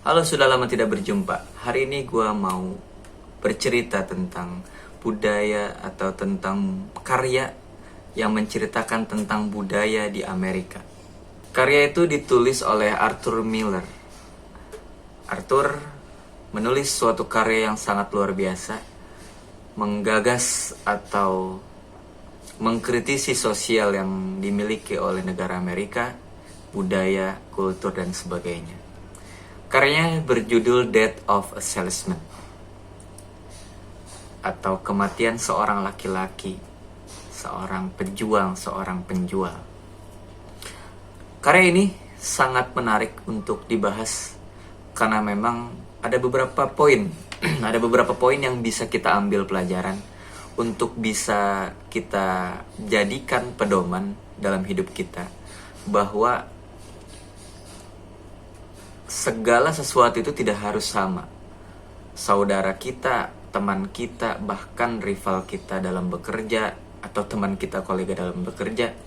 Halo, sudah lama tidak berjumpa. Hari ini gue mau bercerita tentang budaya atau tentang karya yang menceritakan tentang budaya di Amerika. Karya itu ditulis oleh Arthur Miller. Arthur menulis suatu karya yang sangat luar biasa, menggagas atau mengkritisi sosial yang dimiliki oleh negara Amerika, budaya, kultur, dan sebagainya. Karyanya berjudul Death of a Salesman, atau kematian seorang laki-laki, seorang pejuang, seorang penjual. Karya ini sangat menarik untuk dibahas karena memang ada beberapa poin ada beberapa poin yang bisa kita ambil pelajaran untuk bisa kita jadikan pedoman dalam hidup kita, bahwa segala sesuatu itu tidak harus sama. Saudara kita, teman kita, bahkan rival kita dalam bekerja, atau teman kita, kolega dalam bekerja,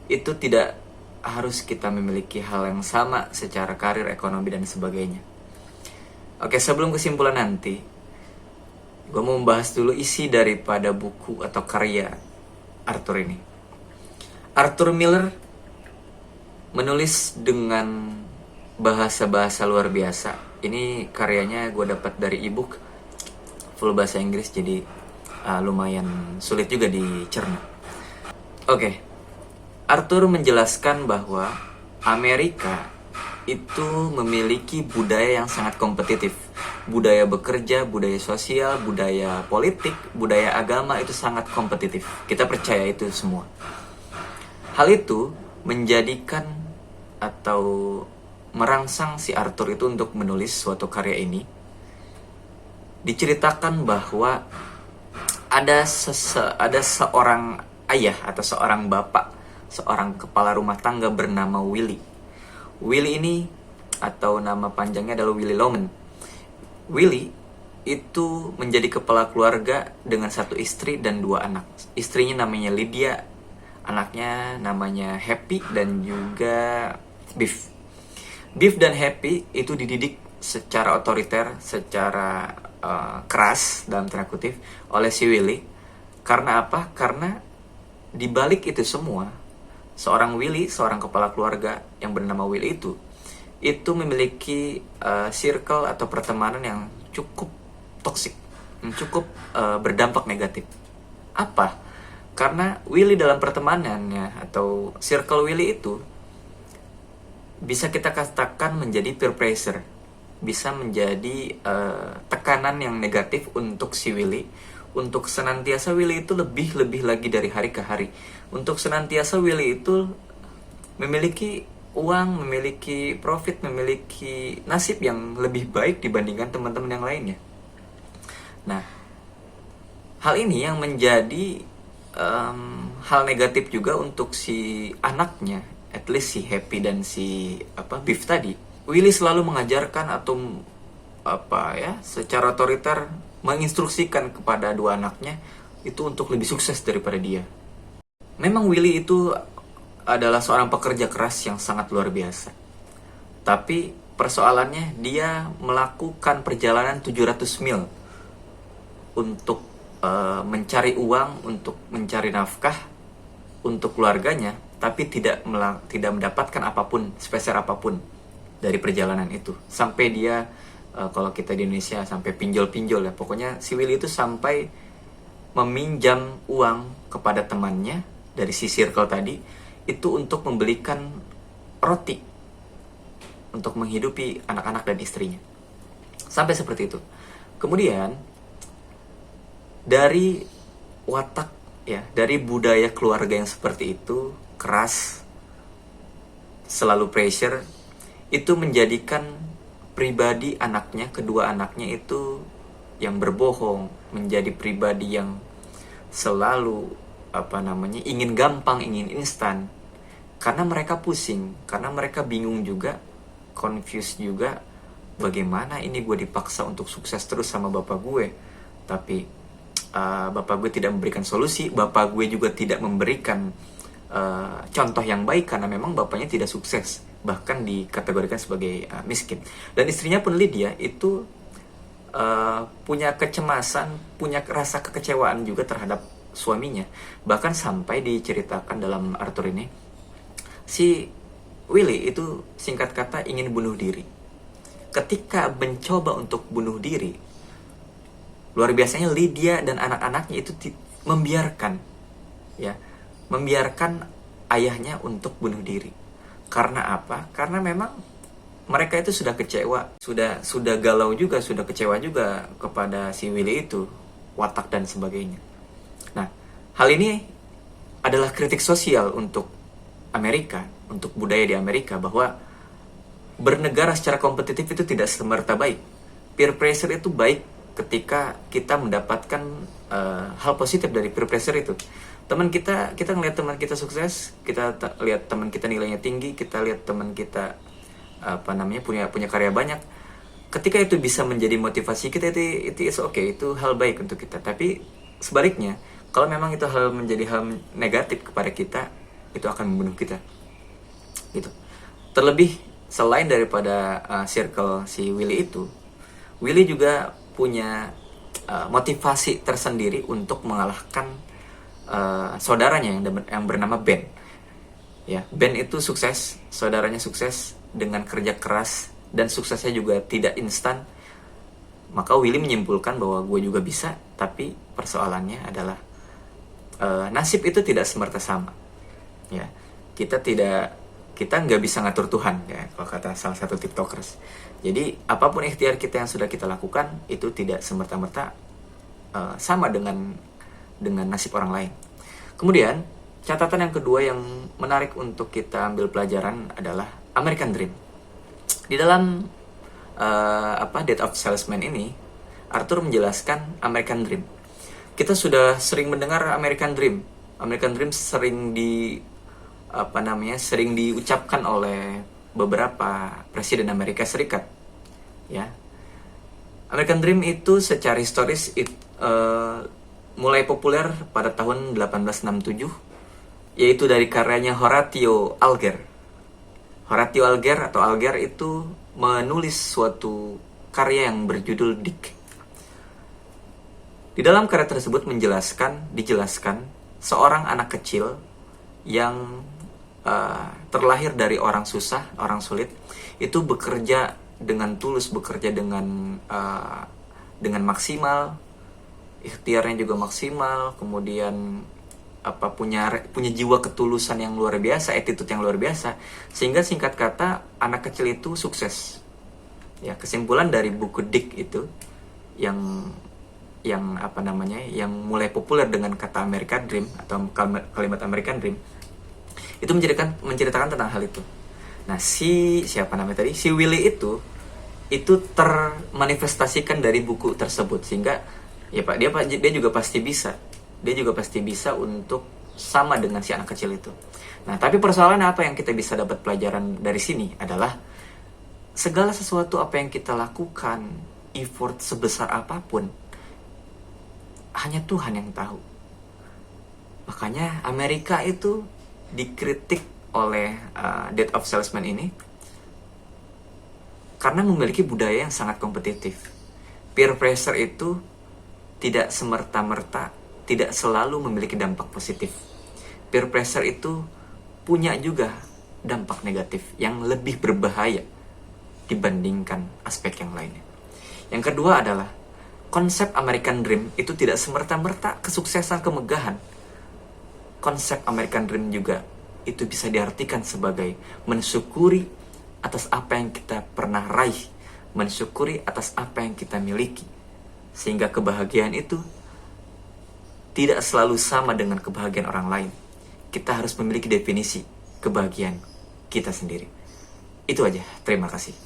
itu tidak harus kita memiliki hal yang sama secara karir, ekonomi, dan sebagainya. Oke, sebelum kesimpulan nanti, gue mau membahas dulu isi daripada buku atau karya Arthur ini. Arthur Miller menulis dengan bahasa-bahasa luar biasa. Ini karyanya gue dapat dari ebook full bahasa Inggris, jadi lumayan sulit juga dicerna. Oke, Arthur menjelaskan bahwa Amerika itu memiliki budaya yang sangat kompetitif. Budaya bekerja, budaya sosial, budaya politik, budaya agama itu sangat kompetitif. Kita percaya itu semua. Hal itu menjadikan atau merangsang si Arthur itu untuk menulis suatu karya ini. Diceritakan bahwa ada seorang ayah atau seorang bapak, seorang kepala rumah tangga bernama Willie. Willie ini, atau nama panjangnya adalah Willie Loman. Willie itu menjadi kepala keluarga dengan satu istri dan dua anak. Istrinya namanya Lydia, anaknya namanya Happy dan juga Beef. Beef dan Happy itu dididik secara otoriter, secara keras dalam tanda kutip oleh si Willie. Karena apa? Karena dibalik itu semua, seorang Willie, seorang kepala keluarga yang bernama Willie itu memiliki circle atau pertemanan yang cukup toksik, yang cukup berdampak negatif. Apa? Karena Willie dalam pertemanannya atau circle Willie itu bisa kita katakan menjadi peer pressure, bisa menjadi tekanan yang negatif untuk si Willie, untuk senantiasa Willie itu lebih lagi dari hari ke hari, untuk senantiasa Willie itu memiliki uang, memiliki profit, memiliki nasib yang lebih baik dibandingkan teman-teman yang lainnya. Nah, hal ini yang menjadi hal negatif juga untuk si anaknya, at least si Happy dan si Beef tadi. Willie selalu mengajarkan atau secara otoriter menginstruksikan kepada dua anaknya itu untuk lebih sukses daripada dia. Memang Willie itu adalah seorang pekerja keras yang sangat luar biasa. Tapi persoalannya dia melakukan perjalanan 700 mil untuk mencari uang, untuk mencari nafkah untuk keluarganya, tapi tidak mendapatkan apapun, sepeser apapun dari perjalanan itu. Sampai dia, kalau kita di Indonesia, sampai pinjol-pinjol ya. Pokoknya si Willy itu sampai meminjam uang kepada temannya dari si circle tadi, itu untuk membelikan roti untuk menghidupi anak-anak dan istrinya. Sampai seperti itu. Kemudian dari watak ya, dari budaya keluarga yang seperti itu, keras, selalu pressure, itu menjadikan pribadi anaknya, kedua anaknya itu yang berbohong, menjadi pribadi yang selalu ingin gampang, ingin instan. Karena mereka pusing, karena mereka bingung juga, confused juga, bagaimana ini gue dipaksa untuk sukses terus sama bapak gue, tapi bapak gue tidak memberikan solusi, bapak gue juga tidak memberikan contoh yang baik karena memang bapaknya tidak sukses, bahkan dikategorikan sebagai miskin. Dan istrinya pun Lydia itu punya kecemasan, punya rasa kekecewaan juga terhadap suaminya. Bahkan sampai diceritakan dalam Arthur ini, si Willy itu singkat kata ingin bunuh diri. Ketika mencoba untuk bunuh diri, luar biasanya Lydia dan anak-anaknya itu membiarkan ayahnya untuk bunuh diri. Karena apa? Karena memang mereka itu sudah kecewa, sudah galau juga, sudah kecewa juga kepada si Willy itu, watak dan sebagainya. Nah, hal ini adalah kritik sosial untuk Amerika, untuk budaya di Amerika, bahwa bernegara secara kompetitif itu tidak semerta baik. Peer pressure itu baik ketika kita mendapatkan hal positif dari peer pressure itu. Kita ngelihat teman kita sukses, kita lihat teman kita nilainya tinggi, kita lihat teman kita punya karya banyak. Ketika itu bisa menjadi motivasi kita, itu is okay, itu hal baik untuk kita. Tapi sebaliknya, kalau memang itu menjadi hal negatif kepada kita, itu akan membunuh kita. Gitu. Terlebih selain daripada circle si Willy itu, Willy juga punya motivasi tersendiri untuk mengalahkan saudaranya yang bernama Ben. Ya, Ben itu sukses, saudaranya sukses dengan kerja keras, dan suksesnya juga tidak instan. Maka Willy menyimpulkan bahwa gue juga bisa, tapi persoalannya adalah nasib itu tidak semerta sama. Ya, kita nggak bisa ngatur Tuhan, ya, kalau kata salah satu tiktokers. Jadi apapun ikhtiar kita yang sudah kita lakukan itu tidak semerta-merta sama dengan nasib orang lain. Kemudian catatan yang kedua yang menarik untuk kita ambil pelajaran adalah American Dream. Di dalam Death of Salesman ini, Arthur menjelaskan American Dream. Kita sudah sering mendengar American Dream. American Dream sering diucapkan oleh beberapa presiden Amerika Serikat. Ya. American Dream itu secara historis mulai populer pada tahun 1867, yaitu dari karyanya Horatio Alger. Horatio Alger atau Alger itu menulis suatu karya yang berjudul Dick. Di dalam karya tersebut dijelaskan seorang anak kecil yang terlahir dari orang susah, orang sulit, itu bekerja dengan tulus, bekerja dengan maksimal, ikhtiarnya juga maksimal, kemudian punya jiwa ketulusan yang luar biasa, attitude yang luar biasa, sehingga singkat kata anak kecil itu sukses. Ya, kesimpulan dari buku Dick itu yang mulai populer dengan kata American Dream atau kalimat American Dream, itu menceritakan tentang hal itu. Nah, si Willy itu termanifestasikan dari buku tersebut, sehingga ya Pak, dia juga pasti bisa untuk sama dengan si anak kecil itu. Nah, tapi persoalan apa yang kita bisa dapat pelajaran dari sini adalah segala sesuatu apa yang kita lakukan, effort sebesar apapun, hanya Tuhan yang tahu. Makanya Amerika itu dikritik oleh Death of Salesman ini karena memiliki budaya yang sangat kompetitif. Peer pressure itu tidak semerta-merta, tidak selalu memiliki dampak positif. Peer pressure itu punya juga dampak negatif yang lebih berbahaya dibandingkan aspek yang lainnya. Yang kedua adalah konsep American Dream itu tidak semerta-merta kesuksesan, kemegahan. Konsep American Dream juga itu bisa diartikan sebagai mensyukuri atas apa yang kita pernah raih, mensyukuri atas apa yang kita miliki, sehingga kebahagiaan itu tidak selalu sama dengan kebahagiaan orang lain. Kita harus memiliki definisi kebahagiaan kita sendiri. Itu aja, terima kasih.